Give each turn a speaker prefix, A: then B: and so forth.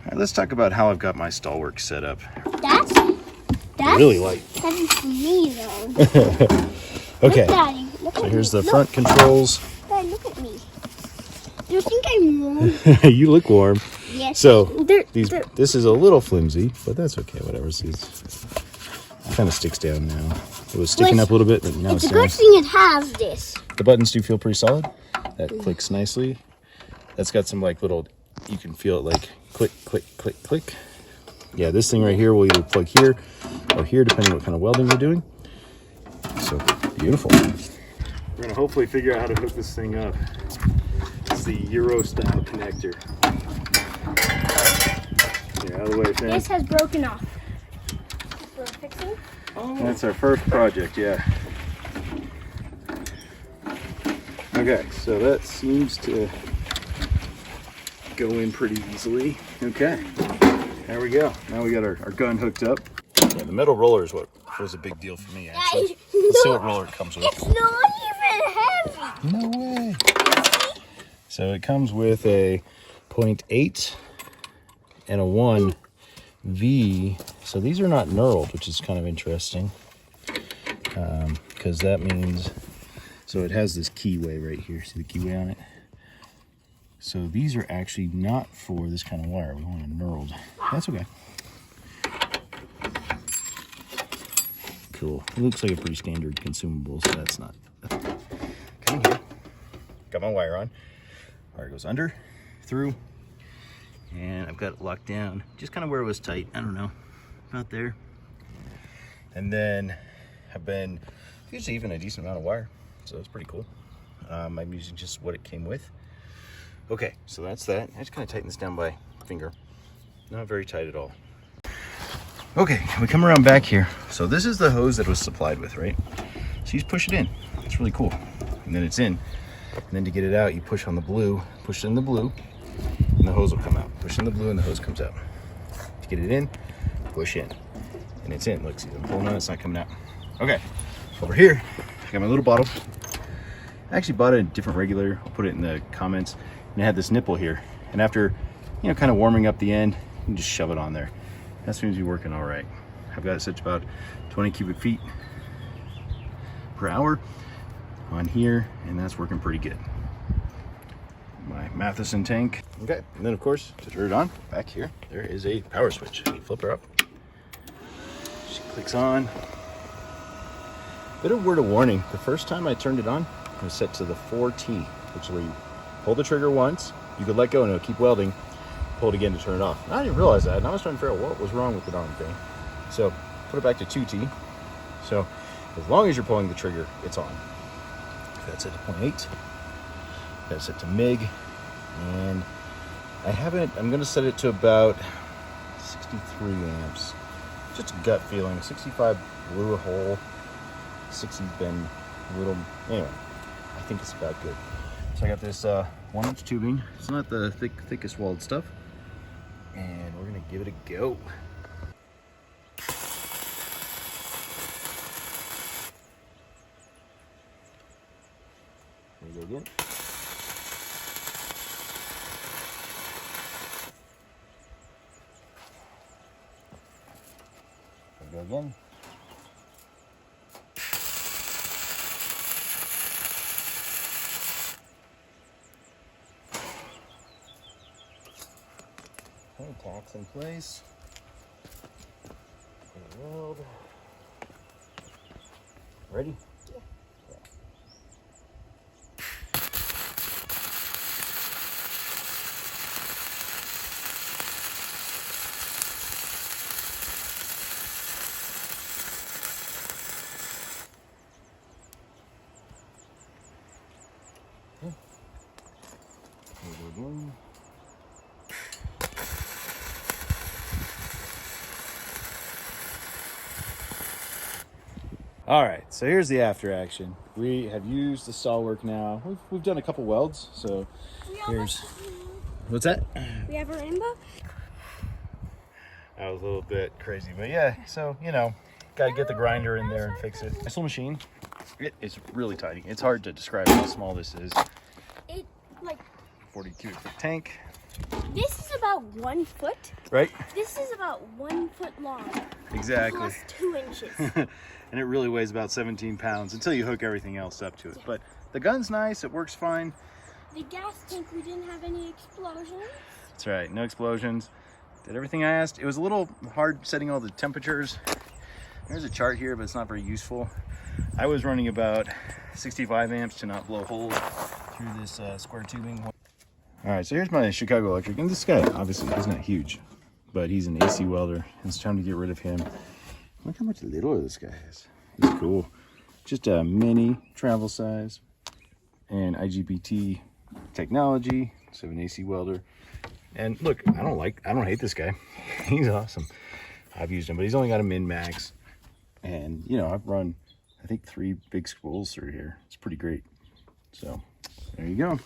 A: right, let's talk about how I've got my Stahlwerk set up.
B: That's
A: Really light.
B: heavy for me though.
A: Okay,
B: Look, Daddy. Look
A: so
B: at
A: here's
B: me.
A: the front controls.
B: Dad, look at me. Do you think I'm warm?
A: You look warm.
B: Yes.
A: So this is a little flimsy, but that's okay. Whatever. See, it kind of sticks down now. It was sticking up a little bit, but now
B: it's a good thing it has this.
A: The buttons do feel pretty solid. That clicks nicely. That's got some like little, you can feel it like click, click, click, click. Yeah, this thing right here will either plug here or here, depending on what kind of welding you're doing. So beautiful. We're gonna hopefully figure out how to hook this thing up. It's the Euro style connector. Yeah, out of the way, Sam.
B: This has broken off. We're fixing.
A: Oh. That's our first project, yeah. Okay, so that seems to go in pretty easily. Okay, there we go. Now we got our gun hooked up. Yeah, the metal roller is what was a big deal for me, actually. Let's see what roller it comes with.
B: It's not even heavy.
A: No way. So it comes with a 0.8 and a 1 V. So these are not knurled, which is kind of interesting. Because that means, so it has this keyway right here. See the keyway on it? So these are actually not for this kind of wire. We want it knurled. That's okay. Cool. It looks like a pretty standard consumable, so that's not. Come in here. Got my wire on. Wire goes under, through, and I've got it locked down, just kind of where it was tight. I don't know, about there. And then I've been usually even a decent amount of wire, so that's pretty cool. I'm using just what it came with. Okay, so that's that. I just kind of tighten this down by finger. Not very tight at all. Okay, we come around back here. So this is the hose that was supplied with, right? So you just push it in. It's really cool. And then it's in. And then to get it out, you push on the blue, push in the blue, and the hose will come out. Push in the blue and the hose comes out. To get it in, push in. And it's in. Look, see, I'm pulling on it, it's not coming out. Okay, over here, I got my little bottle. I actually bought a different regulator. I'll put it in the comments. And it had this nipple here. And after, you know, kind of warming up the end, you can just shove it on there. That seems to be working all right. I've got it set to about 20 cubic feet per hour on here, and that's working pretty good. My Matheson tank. Okay, and then of course, to turn it on, back here, there is a power switch. You flip her up. She clicks on. Bit of word of warning. The first time I turned it on, it was set to the 4T, which is where you pull the trigger once, you could let go and it'll keep welding, pull it again to turn it off. And I didn't realize that, and I was trying to figure out what was wrong with the darn thing. So put it back to 2T. So as long as you're pulling the trigger, it's on. That's set to 0.8. That's set to MIG. And I'm gonna set it to about 63 amps. Just a gut feeling. 65 blew a hole. 60's been a little, anyway, I think it's about good. So I got this 1-inch tubing. It's not the thickest walled stuff. And we're gonna give it a go. There we go again. There we go again. Okay, tacks in place. Weld. Ready? Yeah. All right, so here's the after action. We have used the Stahlwerk now. We've done a couple welds, so here's, what's that?
B: We have a rainbow.
A: That was a little bit crazy, but yeah, so, you know, gotta get the grinder in there and fix it. This little machine, it is really tiny. It's hard to describe how small this is.
B: It, like,
A: 40 cubic foot tank.
B: This is about 1 foot.
A: Right?
B: This is about 1 foot long.
A: Exactly.
B: Plus 2 inches.
A: And it really weighs about 17 pounds until you hook everything else up to it. But the gun's nice, it works fine.
B: The gas tank, we didn't have any explosions.
A: That's right, no explosions. Did everything I asked. It was a little hard setting all the temperatures. There's a chart here, but it's not very useful. I was running about 65 amps to not blow holes through this square tubing. All right, so here's my Chicago Electric, and this guy, obviously, he's not huge, but he's an AC welder. It's time to get rid of him. Look how much littler this guy is. He's cool. Just a mini travel size and IGBT technology, so an AC welder. And look, I don't hate this guy. He's awesome. I've used him, but he's only got a min-max. And, you know, I've run, I think, 3 big spools through here. It's pretty great. So, there you go.